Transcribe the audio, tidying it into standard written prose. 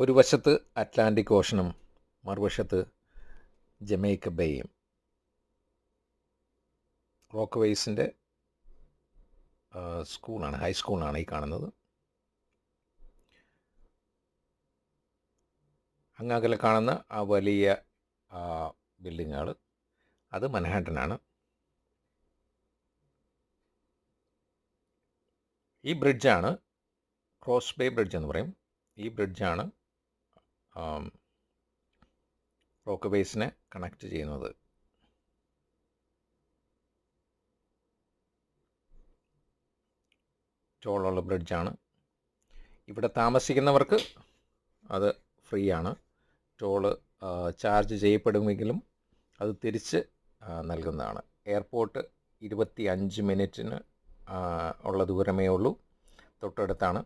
ഒരു വശത്ത് അറ്റ്ലാന്റിക് ഓഷനും മറുവശത്ത് ജമൈക്ക ബേയും. റോക്ക്വേസിൻ്റെ സ്കൂളാണ്, ഹൈസ്കൂളാണ് ഈ കാണുന്നത്. അങ്ങകലെ കാണുന്ന ആ വലിയ ബിൽഡിങ്ങുകൾ അത് മൻഹാട്ടനാണ്. ഈ ബ്രിഡ്ജാണ് ക്രോസ് ബേ ബ്രിഡ്ജ് എന്ന് പറയും. ഈ ബ്രിഡ്ജാണ് റോക്ക്വേസിനെ കണക്ട് ചെയ്യുന്നത്. ടോളുള്ള ബ്രിഡ്ജാണ്. ഇവിടെ താമസിക്കുന്നവർക്ക് അത് ഫ്രീ ആണ്. ടോള് ചാർജ് ചെയ്യപ്പെടുമെങ്കിലും അത് തിരിച്ച് നൽകുന്നതാണ്. എയർപോർട്ട് 25 മിനിറ്റിന് ഉള്ള ദൂരമേ ഉള്ളൂ, തൊട്ടടുത്താണ്.